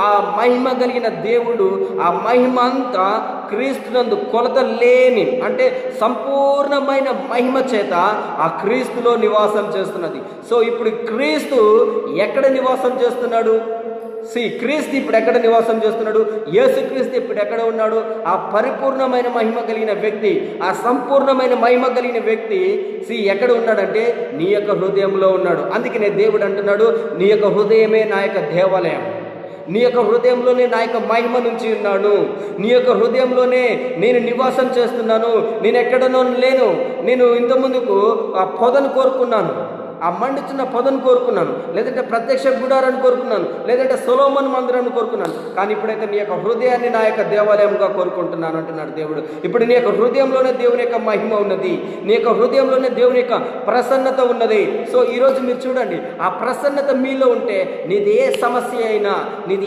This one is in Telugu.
ఆ మహిమ కలిగిన దేవుడు ఆ మహిమ అంతా క్రీస్తునందు కొలత లేని అంటే సంపూర్ణమైన మహిమ చేత ఆ క్రీస్తులో నివాసం చేస్తున్నది. సో ఇప్పుడు క్రీస్తు ఎక్కడ నివాసం చేస్తున్నాడు? క్రీస్తు ఇప్పుడు ఎక్కడ నివాసం చేస్తున్నాడు? యేసుక్రీస్తు ఇప్పుడు ఎక్కడ ఉన్నాడు? ఆ పరిపూర్ణమైన మహిమ కలిగిన వ్యక్తి, ఆ సంపూర్ణమైన మహిమ కలిగిన వ్యక్తి ఎక్కడ ఉన్నాడంటే నీ యొక్క హృదయంలో ఉన్నాడు. అందుకనే దేవుడు అంటున్నాడు, నీ యొక్క హృదయమే నా యొక్క దేవాలయం, నీ యొక్క హృదయంలోనే నా యొక్క మహిమ నుంచి ఉన్నాను, నీ యొక్క హృదయంలోనే నేను నివాసం చేస్తున్నాను. నేను ఎక్కడనో లేను. నేను ఇంతకుముందుకు ఆ పొదను కోరుకున్నాను, ఆ మండుచున్న పొదను కోరుకున్నాను, లేదంటే ప్రత్యక్ష గుడారాన్ని కోరుకున్నాను, లేదంటే సొలొమోను మందిరాన్ని కోరుకున్నాను. కానీ ఇప్పుడైతే నీ యొక్క హృదయాన్ని నా యొక్క దేవాలయంగా కోరుకుంటున్నాను అంటున్నాడు దేవుడు. ఇప్పుడు నీ యొక్క హృదయంలోనే దేవుని యొక్క మహిమ ఉన్నది, నీ యొక్క హృదయంలోనే దేవుని యొక్క ప్రసన్నత ఉన్నది. సో ఈరోజు మీరు చూడండి, ఆ ప్రసన్నత మీలో ఉంటే నీది ఏ సమస్య అయినా, నీది